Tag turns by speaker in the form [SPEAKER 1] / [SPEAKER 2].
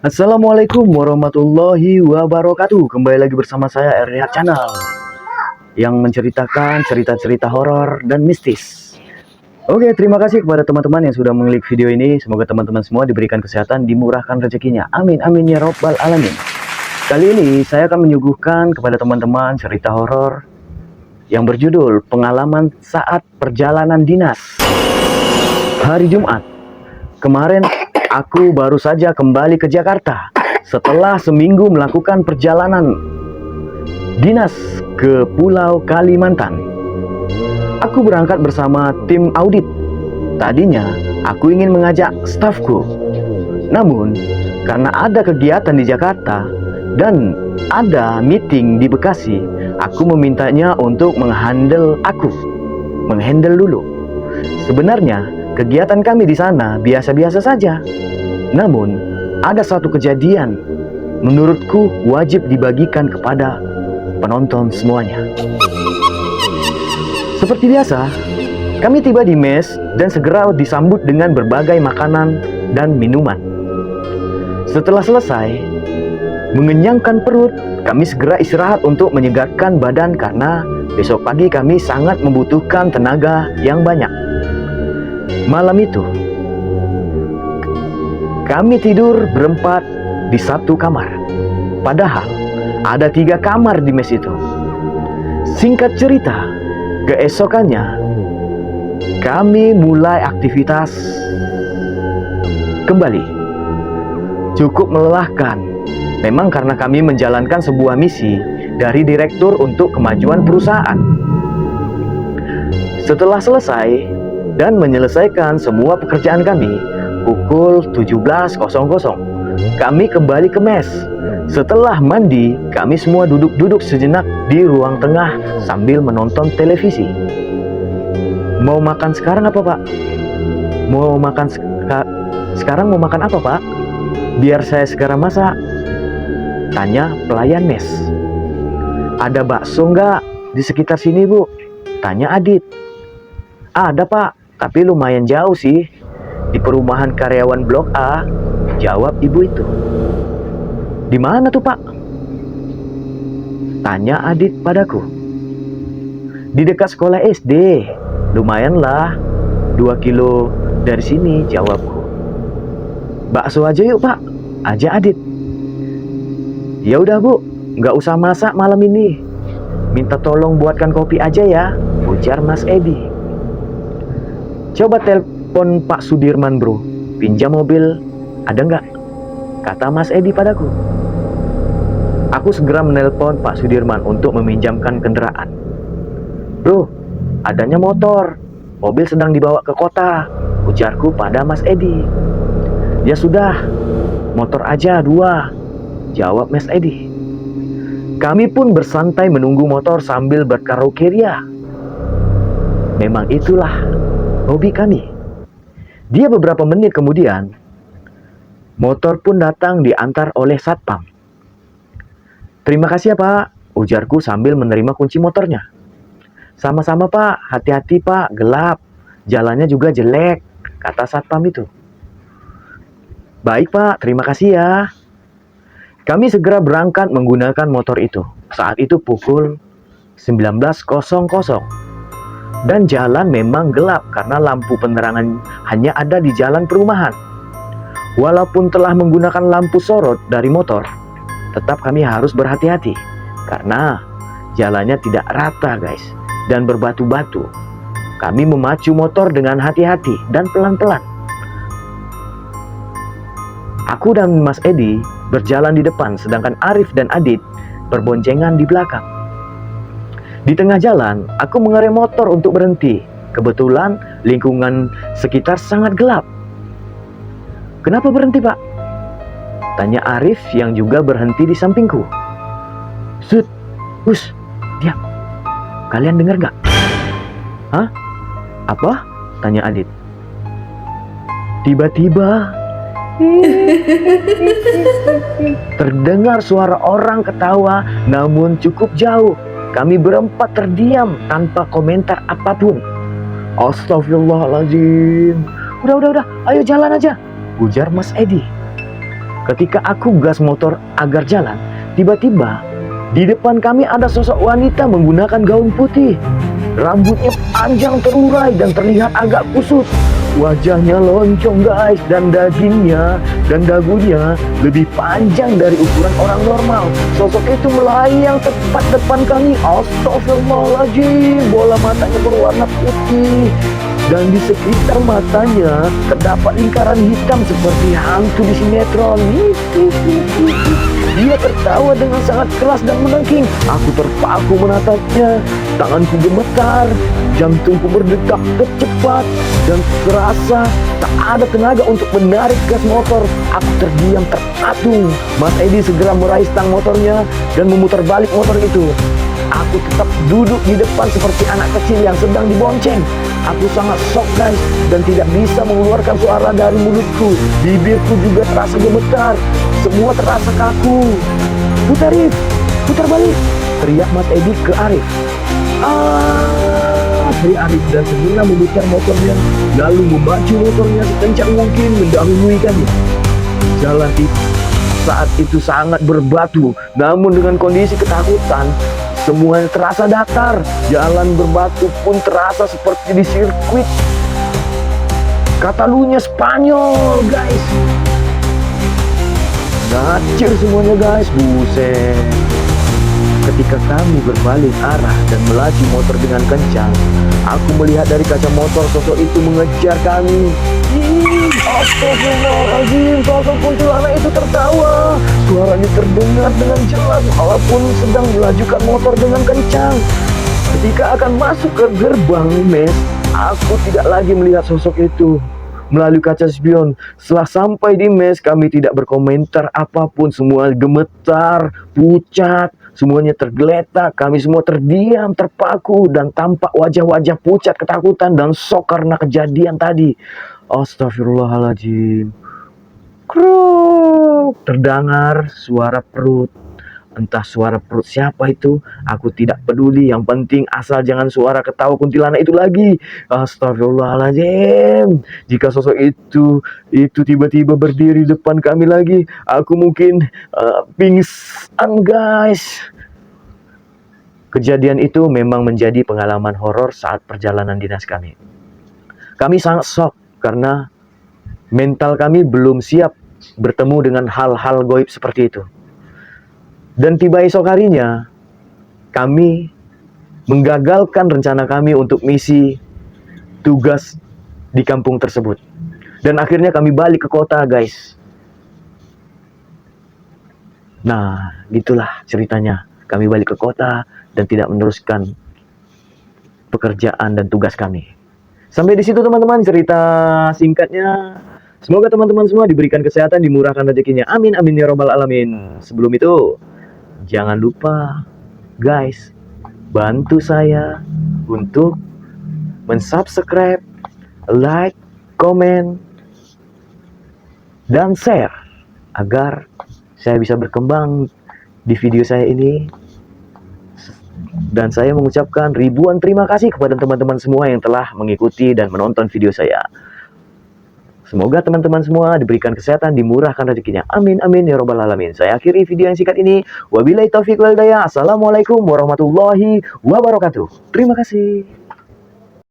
[SPEAKER 1] Assalamualaikum warahmatullahi wabarakatuh. Kembali lagi bersama saya Erniat Channel yang menceritakan cerita-cerita horor dan mistis. Oke, terima kasih kepada teman-teman yang sudah mengklik video ini. Semoga teman-teman semua diberikan kesehatan, dimurahkan rezekinya. Amin amin ya robbal alamin. Kali ini saya akan menyuguhkan kepada teman-teman cerita horor yang berjudul Pengalaman Saat Perjalanan Dinas. Hari Jumat kemarin aku baru saja kembali ke Jakarta setelah seminggu melakukan perjalanan dinas ke Pulau Kalimantan. Aku berangkat bersama tim audit. Tadinya aku ingin mengajak stafku, namun karena ada kegiatan di Jakarta dan ada meeting di Bekasi, aku memintanya untuk menghandle dulu. Sebenarnya kegiatan kami di sana biasa-biasa saja. Namun, ada satu kejadian menurutku wajib dibagikan kepada penonton semuanya. Seperti biasa, kami tiba di mes dan segera disambut dengan berbagai makanan dan minuman. Setelah selesai mengenyangkan perut, kami segera istirahat untuk menyegarkan badan karena besok pagi kami sangat membutuhkan tenaga yang banyak. Malam itu, kami tidur berempat di satu kamar. Padahal ada 3 kamar di mes itu. Singkat cerita, keesokannya kami mulai aktivitas kembali. Cukup melelahkan. Memang karena kami menjalankan sebuah misi dari direktur untuk kemajuan perusahaan. Setelah selesai dan menyelesaikan semua pekerjaan kami, pukul 17.00 kami kembali ke mes. Setelah mandi, kami semua duduk-duduk sejenak di ruang tengah sambil menonton televisi. Mau makan sekarang apa, Pak? Sekarang mau makan apa, Pak? Biar saya segera masak, tanya pelayan mes. Ada bakso nggak di sekitar sini, Bu? Tanya Adit. Ada, Pak, tapi lumayan jauh sih. Di perumahan karyawan Blok A, jawab ibu itu. Di mana tuh, Pak? Tanya Adit padaku. Di dekat sekolah SD. Lumayan lah, 2 kilo dari sini, jawabku. Bakso aja yuk, Pak, aja Adit. Ya udah, Bu, nggak usah masak malam ini. Minta tolong buatkan kopi aja ya, ujar Mas Edi. Coba telepon Pak Sudirman, bro. Pinjam mobil, ada nggak? Kata Mas Edi padaku. Aku segera menelpon Pak Sudirman untuk meminjamkan kendaraan. Bro, adanya motor. Mobil sedang dibawa ke kota, ujarku pada Mas Edi. Ya sudah, motor aja 2, jawab Mas Edi. Kami pun bersantai menunggu motor sambil berkaraoke ria. Memang itulah hobi kami. Dia beberapa menit kemudian, motor pun datang diantar oleh satpam. Terima kasih ya, Pak, ujarku sambil menerima kunci motornya. Sama-sama, Pak, hati-hati, Pak, gelap. Jalannya juga jelek, kata satpam itu. Baik, Pak, terima kasih ya. Kami segera berangkat menggunakan motor itu. Saat itu pukul 19.00. Dan jalan memang gelap karena lampu penerangan hanya ada di jalan perumahan. Walaupun telah menggunakan lampu sorot dari motor, tetap kami harus berhati-hati karena jalannya tidak rata, guys, dan berbatu-batu. Kami memacu motor dengan hati-hati dan pelan-pelan. Aku dan Mas Edi berjalan di depan, sedangkan Arif dan Adit berboncengan di belakang. Di tengah jalan, aku mengerem motor untuk berhenti. Kebetulan lingkungan sekitar sangat gelap. Kenapa berhenti, Pak? Tanya Arif yang juga berhenti di sampingku. Sud, us, diam. Kalian dengar gak? Hah? Apa? Tanya Adit. Tiba-tiba terdengar suara orang ketawa, namun cukup jauh. Kami berempat terdiam tanpa komentar apapun. Astagfirullahaladzim. Udah, ayo jalan aja, ujar Mas Edi. Ketika aku gas motor agar jalan, tiba-tiba di depan kami ada sosok wanita menggunakan gaun putih. Rambutnya panjang terurai dan terlihat agak kusut. Wajahnya loncong guys, dan dagingnya dan dagunya lebih panjang dari ukuran orang normal. Sosok itu melayang tepat depan kami. Astagfirullahaladzim, bola matanya berwarna putih. Dan di sekitar matanya terdapat lingkaran hitam seperti hantu di sinetron. Dia tertawa dengan sangat keras dan menangking. Aku terpaku menatapnya. Tanganku gemetar, jantungku berdetak cepat, dan terasa tak ada tenaga untuk menarik gas motor. Aku terdiam terpatung. Mas Edi segera meraih stang motornya dan memutar balik motor itu. Aku tetap duduk di depan seperti anak kecil yang sedang dibonceng. Aku sangat shock guys, dan tidak bisa mengeluarkan suara dari mulutku. Bibirku juga terasa gemetar. Semua terasa kaku. Putar Arif, putar balik, teriak Mas Edi ke Arif. Hei Arif, dan segera memutar motornya, lalu memacu motornya sekencang mungkin mendahului kami. Jalan saat itu sangat berbatu, namun dengan kondisi ketakutan, semuanya terasa datar. Jalan berbatu pun terasa seperti di sirkuit Catalunya Spanyol guys. Ngacir semuanya guys, buset. Ketika kami berbalik arah dan melaju motor dengan kencang, aku melihat dari kaca motor sosok itu mengejar kami. Astagfirullahaladzim, sosok kuntilanak itu tertawa. Suaranya terdengar dengan jelas walaupun sedang melajukan motor dengan kencang. Ketika akan masuk ke gerbang mes, aku tidak lagi melihat sosok itu melalui kaca spion. Setelah sampai di mes, kami tidak berkomentar apapun. Semua gemetar, pucat, semuanya tergeletak. Kami semua terdiam, terpaku, dan tampak wajah-wajah pucat ketakutan dan shock karena kejadian tadi. Astagfirullahaladzim. Kruk, terdengar suara perut. Entah suara perut siapa itu, aku tidak peduli. Yang penting asal jangan suara ketawa kuntilanak itu lagi. Astagfirullahaladzim. Jika sosok itu tiba-tiba berdiri depan kami lagi, aku mungkin pingsan guys. Kejadian itu memang menjadi pengalaman horor saat perjalanan dinas kami. Kami sangat shock karena mental kami belum siap bertemu dengan hal-hal goib seperti itu. Dan tiba esok harinya, kami menggagalkan rencana kami untuk misi tugas di kampung tersebut. Dan akhirnya kami balik ke kota, guys. Nah, gitulah ceritanya. Kami balik ke kota dan tidak meneruskan pekerjaan dan tugas kami. Sampai di situ teman-teman cerita singkatnya. Semoga teman-teman semua diberikan kesehatan, dimurahkan rezekinya. Amin, amin ya robbal alamin. Sebelum itu, jangan lupa guys, bantu saya untuk mensubscribe, like, komen, dan share agar saya bisa berkembang di video saya ini. Dan saya mengucapkan ribuan terima kasih kepada teman-teman semua yang telah mengikuti dan menonton video saya. Semoga teman-teman semua diberikan kesehatan, dimurahkan rezekinya. Amin, amin ya robbal alamin. Saya akhiri video yang singkat ini. Wabillahi taufiq wal hidayah. Assalamualaikum warahmatullahi wabarakatuh. Terima kasih.